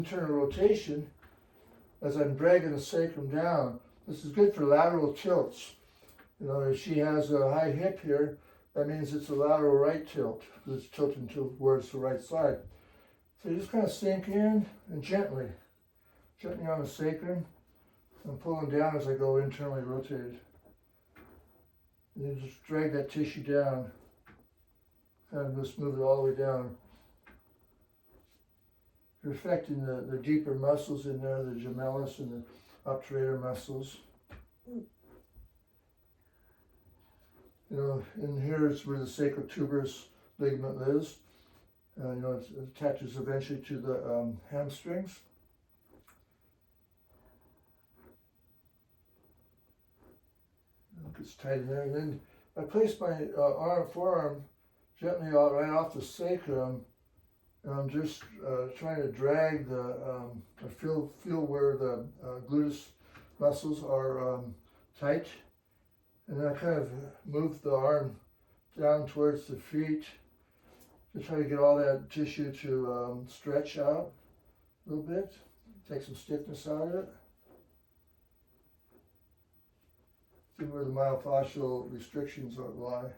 Internal rotation as I'm dragging the sacrum down. This is good for lateral tilts. You know, if she has a high hip here, that means it's a lateral right tilt, because it's tilting towards the right side. So you just kind of sink in and gently on the sacrum. I'm pulling down as I go internally rotated. And you just drag that tissue down, kind of just move it all the way down. You're affecting the deeper muscles in there, the gemellus and the obturator muscles. You know, in here is where the sacrotuberous ligament lives. You know, it attaches eventually to the hamstrings. It gets tight in there, and then I place my forearm gently out right off the sacrum, and I'm just trying to drag I feel where the gluteus muscles are tight, and then I kind of move the arm down towards the feet to try to get all that tissue to stretch out a little bit, take some stiffness out of it. See where the myofascial restrictions lie.